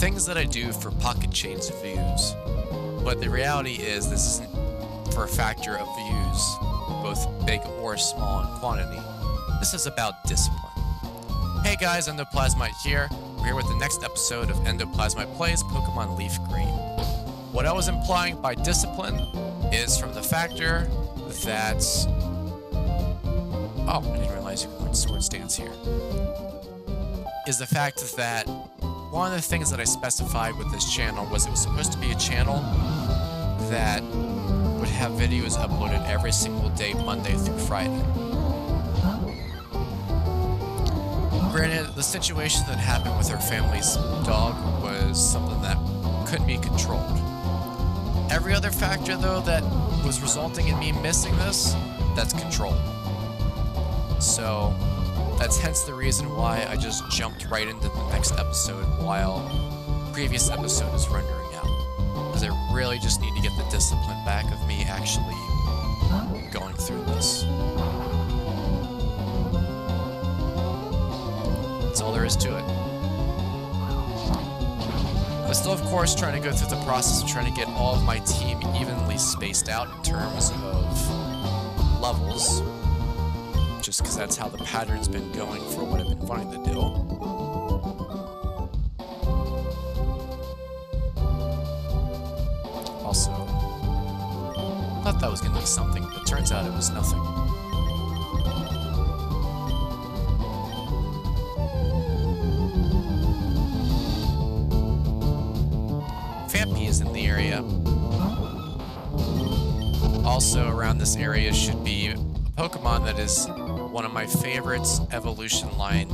things that I do for pocket change views. But the reality is this isn't for a factor of views, both big or small in quantity. This is about discipline. Hey guys, EndoPlasmite here. We're here with the next episode of EndoPlasmite Plays Pokemon LeafGreen. What I was implying by discipline is from the factor that... Oh, I didn't realize you could sword stance here. Is the fact that one of the things that I specified with this channel was it was supposed to be a channel that would have videos uploaded every single day, Monday through Friday. Granted, the situation that happened with our family's dog was something that couldn't be controlled. Every other factor, though, that was resulting in me missing this, that's controlled. So, that's hence the reason why I just jumped right into the next episode while the previous episode is rendering out. Because I really just need to get the discipline back of me actually going through this. That's all there is to it. I'm still, of course, trying to go through the process of trying to get all of my team evenly spaced out in terms of levels. Just because that's how the pattern's been going for what I've been wanting to do. Also, I thought that was going to be something, but it turns out it was nothing. Fampi is in the area. Also around this area should be a Pokemon that is one of my favorite evolution line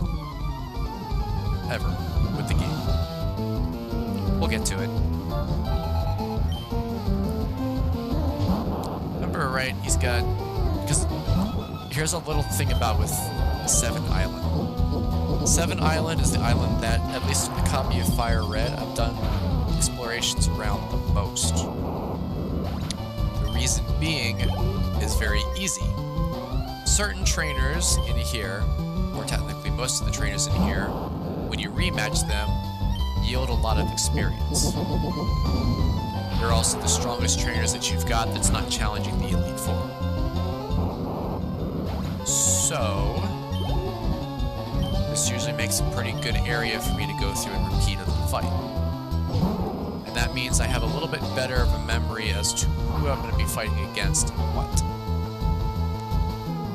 ever with the game. We'll get to it. Remember, right, he's got... Because here's a little thing about with Seven Island. Seven Island is the island that, at least in the copy of Fire Red, I've done explorations around the most. The reason being is very easy. Certain trainers in here, or technically most of the trainers in here, when you rematch them, yield a lot of experience. They're also the strongest trainers that you've got that's not challenging the Elite Four. So, this usually makes a pretty good area for me to go through and repeatedly fight. And that means I have a little bit better of a memory as to who I'm going to be fighting against and what.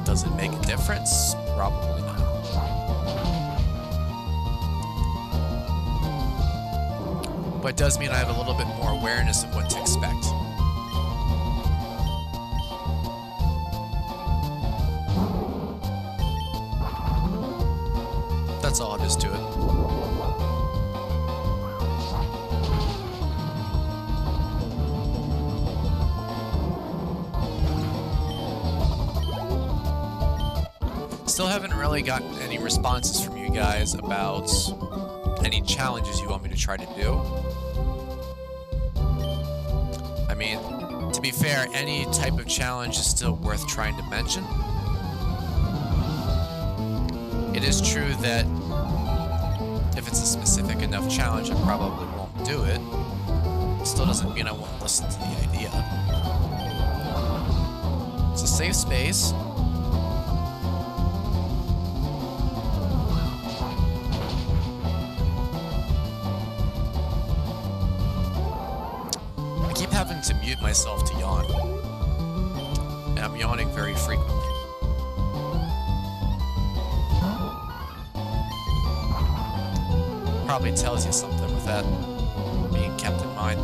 Does it make a difference? Probably not. But it does mean I have a little bit more awareness of what to expect. That's all it is to it. Still haven't really gotten any responses from you guys about any challenges you want me to try to do. I mean, to be fair, any type of challenge is still worth trying to mention. It is true that if it's a specific enough challenge, I probably won't do it. Still doesn't mean I won't listen to the idea. It's a safe space. Having to mute myself to yawn, and I'm yawning very frequently. Probably tells you something with that being kept in mind.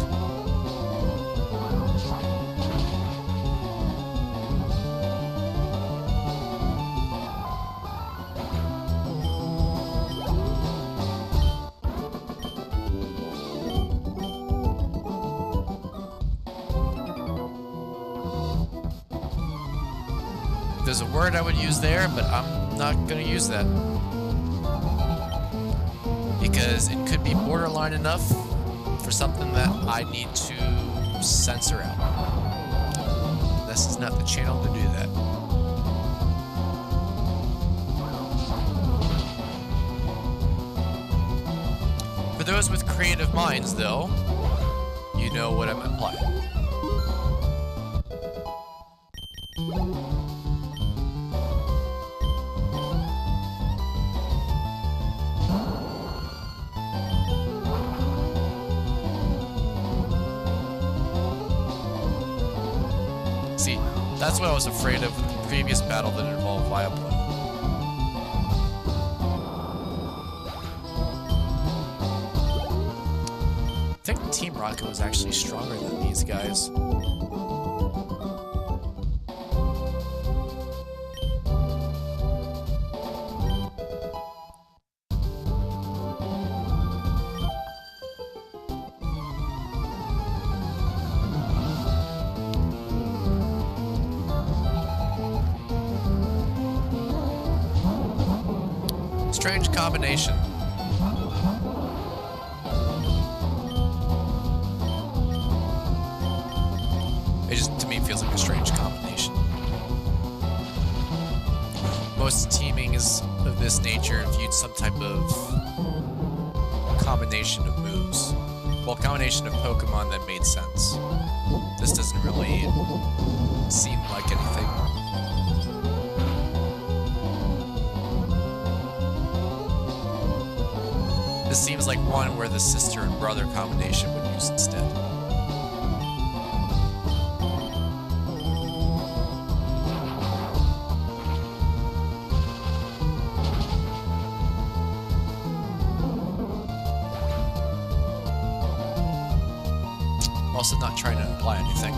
There's a word I would use there, but I'm not going to use that. Because it could be borderline enough for something that I need to censor out. This is not the channel to do that. For those with creative minds, though, you know what I'm implying. See, that's what I was afraid of with the previous battle that involved Vileplume. I think Team Rocket was actually stronger than these guys. Strange combination. It just, to me, feels like a strange combination. Most teaming is of this nature viewed some type of combination of moves. Well, combination of Pokemon that made sense. This doesn't really seem like anything. This seems like one where the sister and brother combination would use instead. Also not trying to imply anything.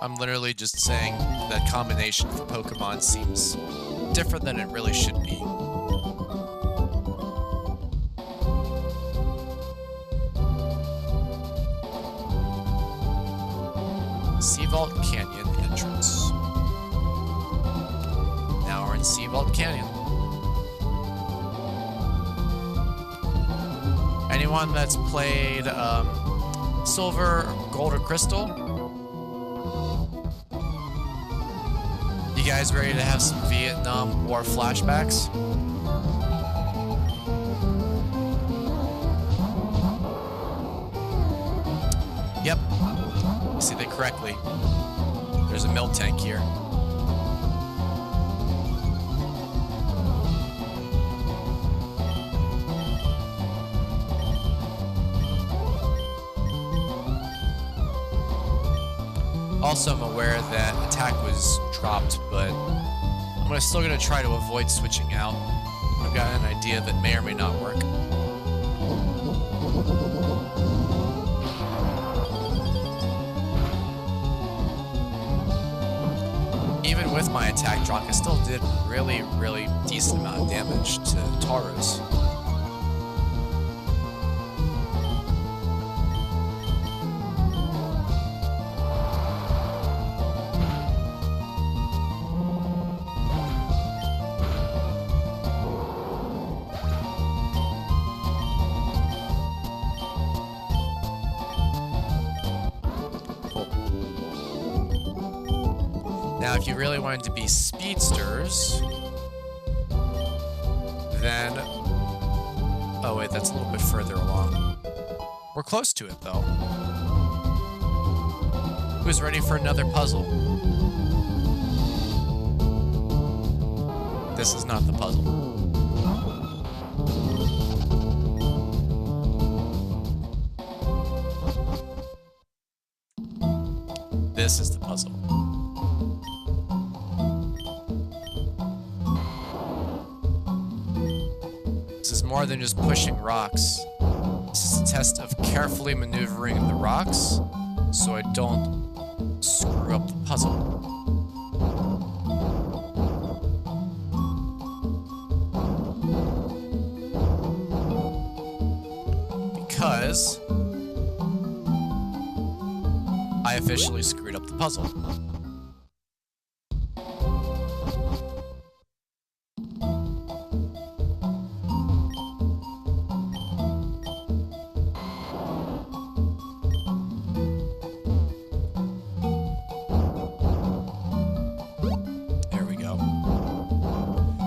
I'm literally just saying that combination for Pokemon seems different than it really should be. Seavault Canyon entrance. Now we're in Seavault Canyon. Anyone that's played Silver, Gold, or Crystal? You guys ready to have some Vietnam War flashbacks? Yep. You see that correctly. There's a milk tank here. Also, I'm aware that attack was dropped, but I'm still going to try to avoid switching out. I've got an idea that may or may not work. Even with my attack drop, I still did really decent amount of damage to Tauros. Now, if you really wanted to be speedsters, then... Oh wait, that's a little bit further along. We're close to it, though. Who's ready for another puzzle? This is not the puzzle. This is the puzzle. This is more than just pushing rocks. This is a test of carefully maneuvering the rocks so I don't screw up the puzzle. Because I officially screwed up the puzzle. There we go.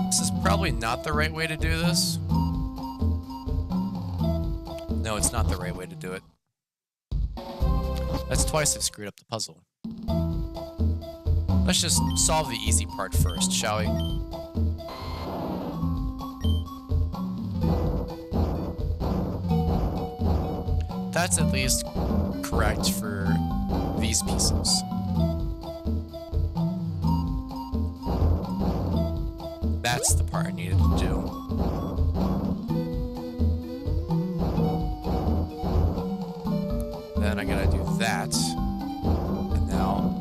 This is probably not the right way to do this, No, it's not the right way to do it. That's twice I've screwed up the puzzle. Let's just solve the easy part first, shall we? That's at least correct for these pieces. That's the part I needed to do. Then I gotta do that. And now...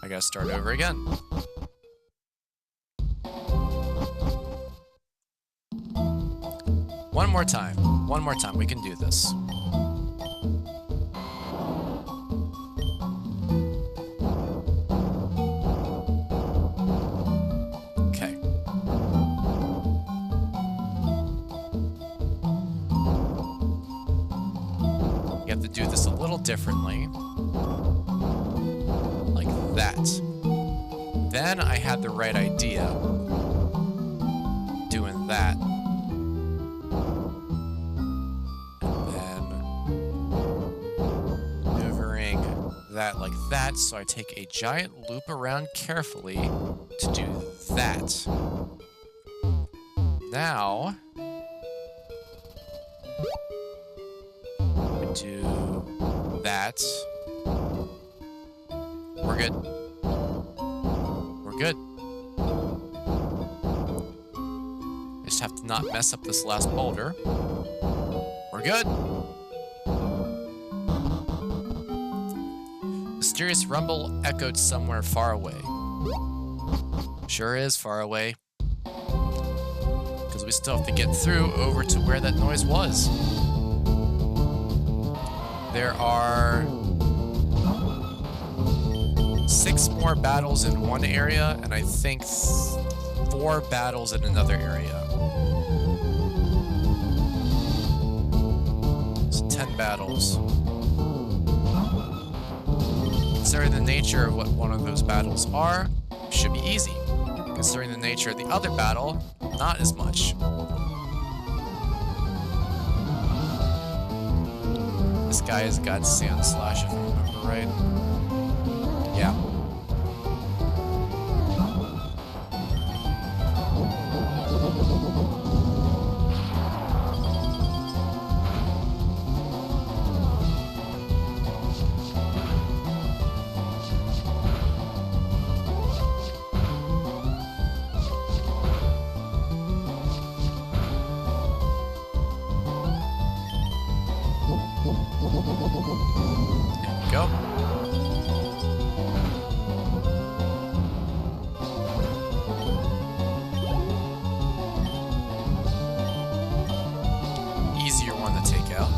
I gotta start over again. One more time. One more time. We can do this. Okay. You have to do this a little differently. Like that. Then I had the right idea. Doing that. That like that, so I take a giant loop around carefully to do that. Now I do that. We're good. We're good. I just have to not mess up this last boulder. We're good. Mysterious rumble echoed somewhere far away. Sure is far away. Because we still have to get through over to where that noise was. There are 6 more battles in one area, and I think 4 battles in another area. So 10 battles. Considering the nature of what one of those battles are, should be easy. Considering the nature of the other battle, not as much. This guy has got Sand Slash, if I remember right. Yeah. Go. Easier one to take out.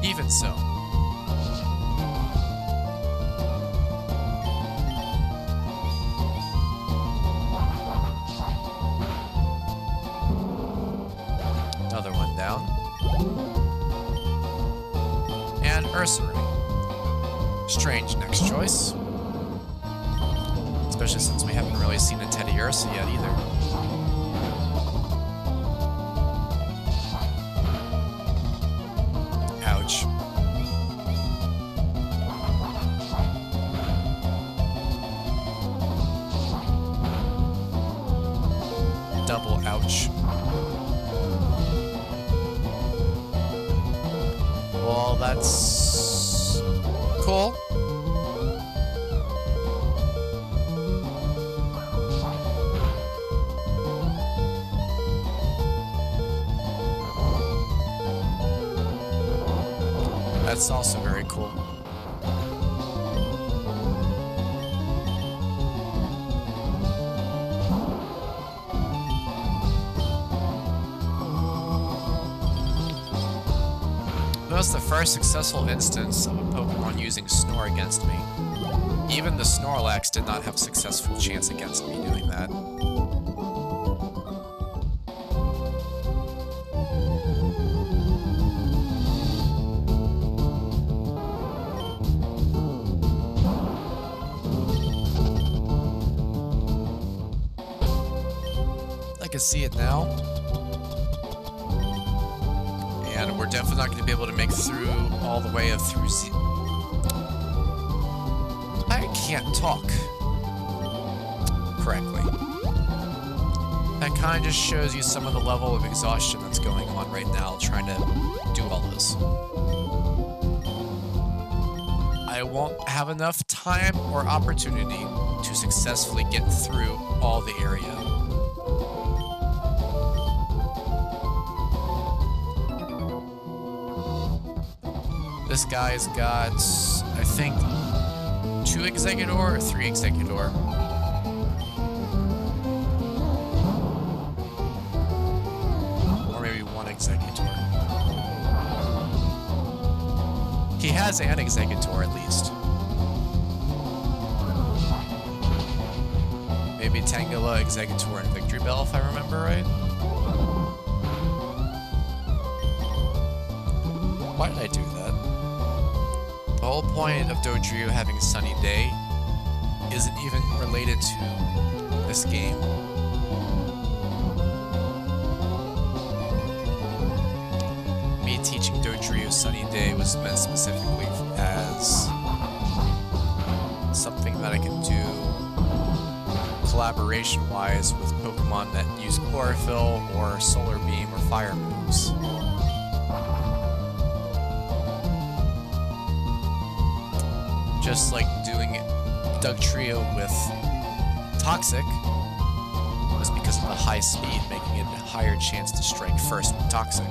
Even so. Another one down. And Ursaring. Strange next choice. Especially since we haven't really seen a Teddy Ursa yet either. Ouch. Double ouch. Well, that's cool. That's also very cool. That was the first successful instance of a Pokemon using Snore against me. Even the Snorlax did not have a successful chance against me doing that. can see it now. And we're definitely not going to be able to make through all the way through Z. I can't talk correctly. That kind of just shows you some of the level of exhaustion that's going on right now trying to do all this. I won't have enough time or opportunity to successfully get through all the area. This guy's got, I think, 2 Executor or 3 Executor. Or maybe 1 Executor. He has an Executor at least. Maybe Tangela, Executor, and Victory Bell if I remember right. Why did I do that? The whole point of Dodrio having Sunny Day isn't even related to this game. Me teaching Dodrio Sunny Day was meant specifically as something that I can do collaboration-wise with Pokemon that use Chlorophyll or Solar Beam or Fire moves. Just like doing Dugtrio with Toxic was because of the high speed, making it a higher chance to strike first with Toxic.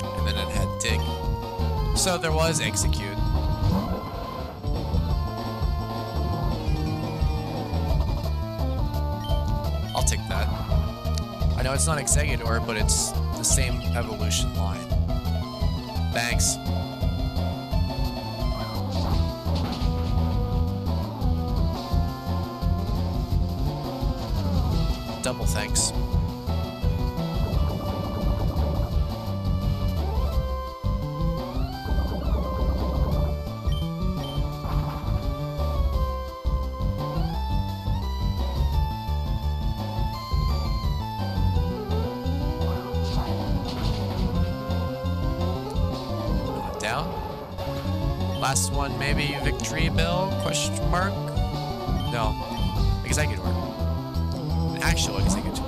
And then it had Dig. So there was Execute. I'll take that. I know it's not Executor, but it's the same evolution line. Thanks. Double thanks. Down. Last one, maybe Victory Bell? Question mark? No. Executor. An actual Executor.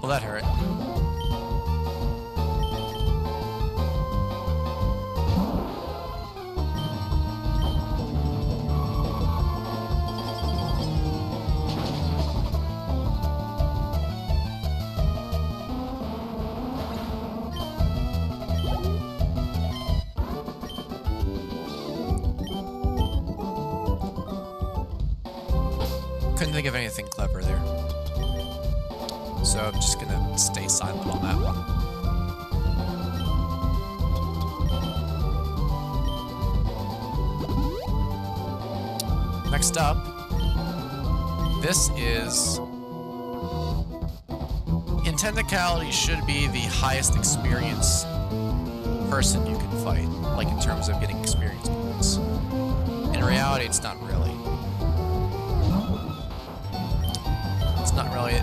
Well, that hurt. Couldn't think of anything clever there. So I'm just gonna stay silent on that one. Next up, this is... in technicality should be the highest experience person you can fight, like in terms of getting experience points. In reality, it's not really. It's not really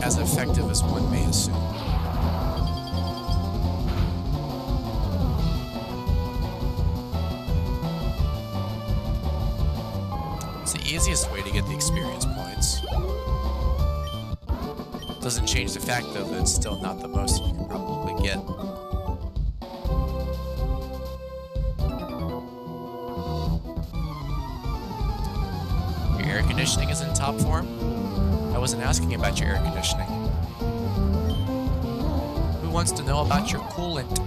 as effective as one may assume. It's the easiest way to get the experience points. Doesn't change the fact though that it's still not the most you can probably get. Your air conditioning is in top form? I wasn't asking about your air conditioning. Who wants to know about your coolant?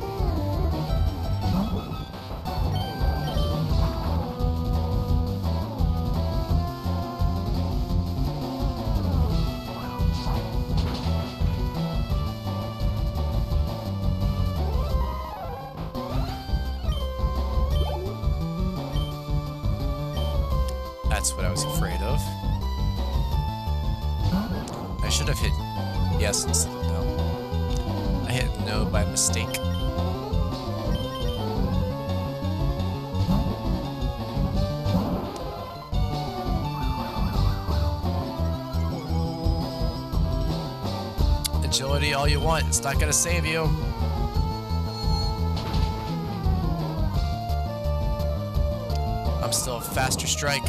That's what I was afraid of. I should have hit yes instead of no. I hit no by mistake. Agility all you want, it's not gonna save you. I'm still a faster strike.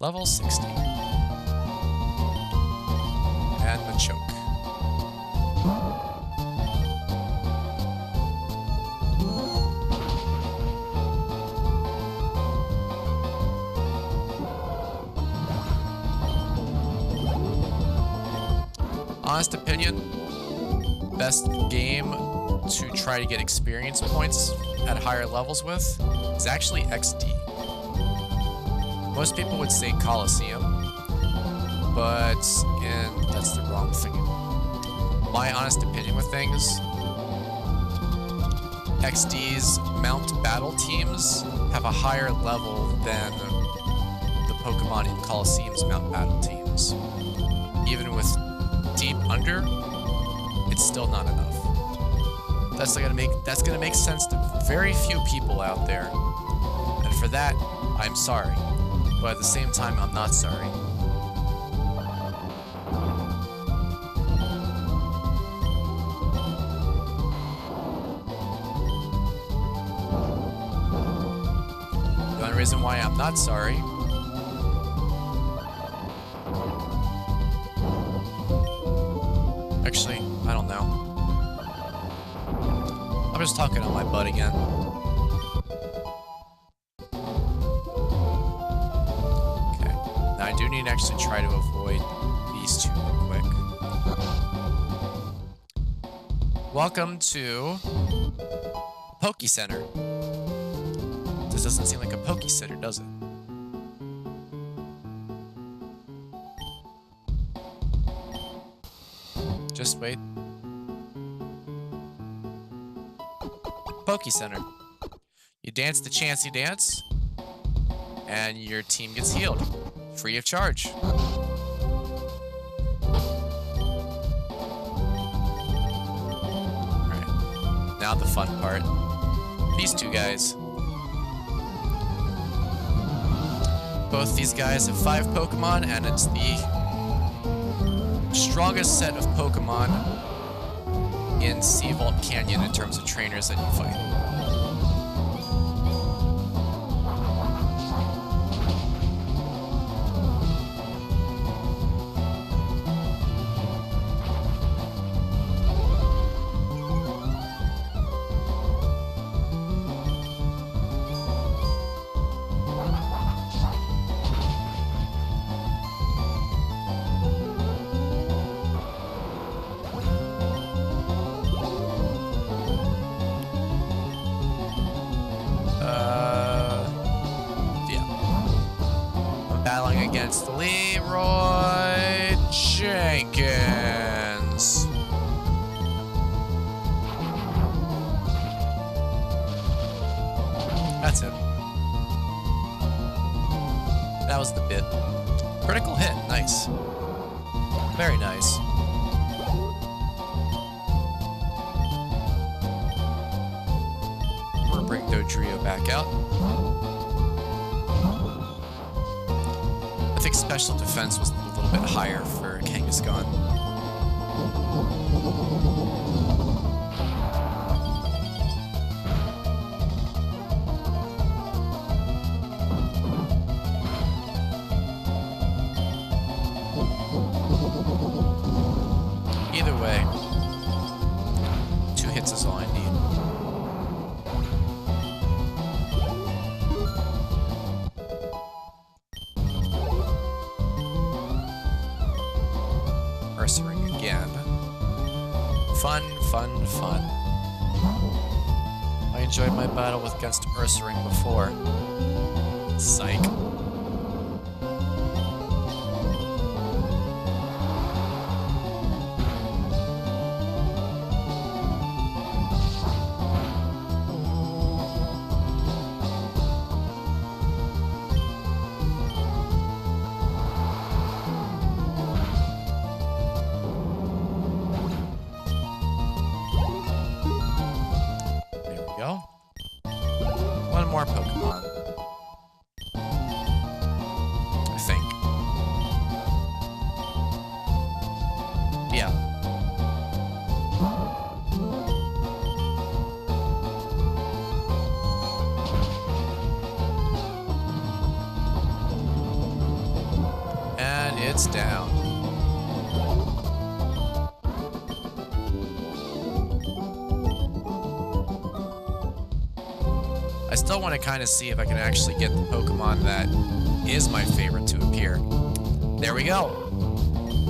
Level 60. And the choke. Honest opinion, best game to try to get experience points at higher levels with is actually XD. Most people would say Coliseum, but that's the wrong thing. My honest opinion with things, XD's mount battle teams have a higher level than the Pokemon in Coliseum's mount battle teams. Even with deep under, it's still not enough. That's gonna make sense to very few people out there. And for that, I'm sorry. But at the same time, I'm not sorry. The only reason why I'm not sorry actually, I don't know. I'm just talking on my butt again. I do need to actually try to avoid these two real quick. Welcome to Poke Center. This doesn't seem like a Poke Center, does it? Just wait. Poke Center. You dance the Chansey dance, and your team gets healed. Free of charge. Alright. Now the fun part. These two guys. Both these guys have 5 Pokemon, and it's the strongest set of Pokemon in Sea Vault Canyon in terms of trainers that you fight. Against Leroy Jenkins. That's it. That was the bit. Critical hit. Nice. Very nice. I'm gonna bring Dodrio back out. I think special defense was a little bit higher for Kangaskhan. Either way, 2 hits is all I need. Ring again. Fun, fun, fun. I enjoyed my battle against Ursaring before. Psych. more Pokemon. I think. Yeah. And it's down. I still want to kind of see if I can actually get the Pokemon that is my favorite to appear. There we go.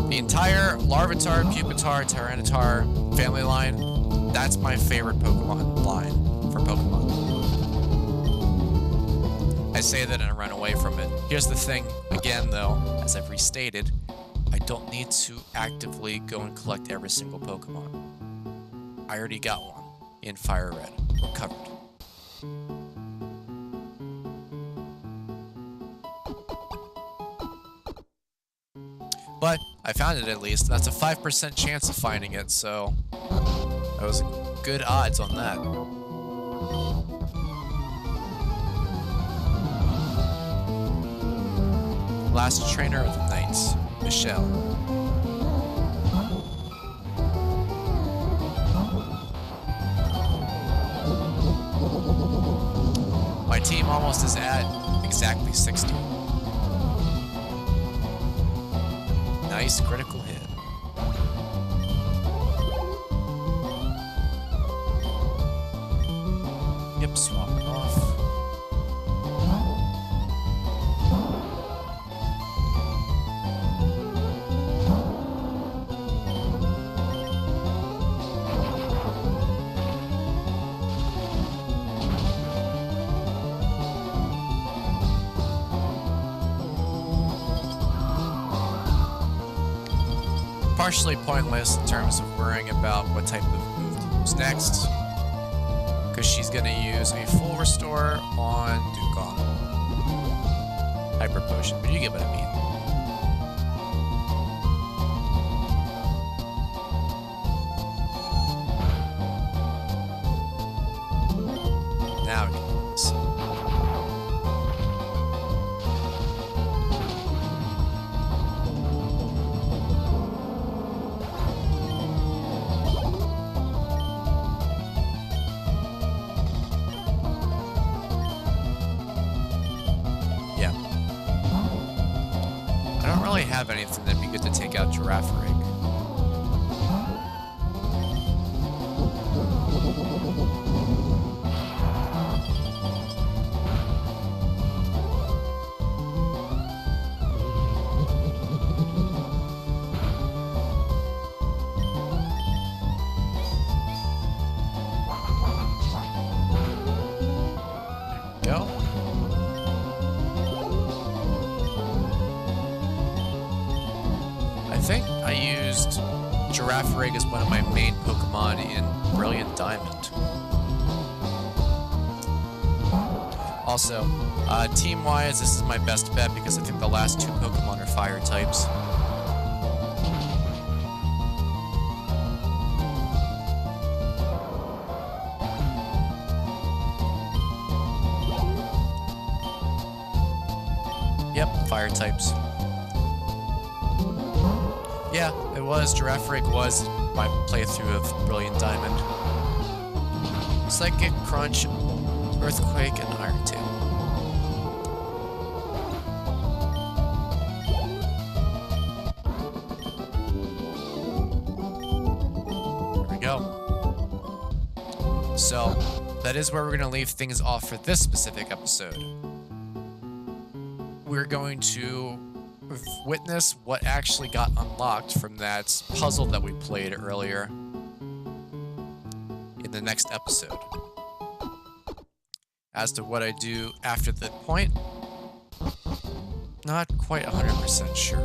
The entire Larvitar, Pupitar, Tyranitar family line, that's my favorite Pokemon line for Pokemon. I say that and I run away from it. Here's the thing, again though, as I've restated, I don't need to actively go and collect every single Pokemon. I already got one in Fire Red. We're covered. But I found it at least. That's a 5% chance of finding it, so that was good odds on that. Last trainer of the night, Michelle. My team almost is at exactly 60. Nice critical hit. Yep, swapping off. Partially pointless in terms of worrying about what type of move to use next, because she's going to use a full restore on Dugong. Hyper Potion, but you get what I mean. Now we can do this. Have anything that'd be good to take out Giraffe Rig. There we go. I think I used Giraffe Rig as one of my main Pokemon in Brilliant Diamond. Also, team-wise, this is my best bet because I think the last two Pokemon are fire types. Yep, fire types. Yeah, it was. Giraffe Rig was my playthrough of Brilliant Diamond. Psychic, Crunch, Earthquake, and Iron Tail. There we go. So, that is where we're going to leave things off for this specific episode. We're going to witness what actually got unlocked from that puzzle that we played earlier in the next episode. As to what I do after that point, not quite 100% sure.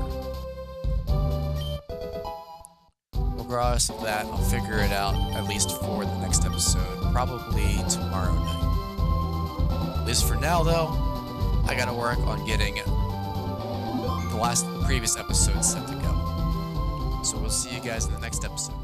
Regardless of that, I'll figure it out at least for the next episode, probably tomorrow night. At least for now though, I gotta work on getting the previous episode set to go. So we'll see you guys in the next episode.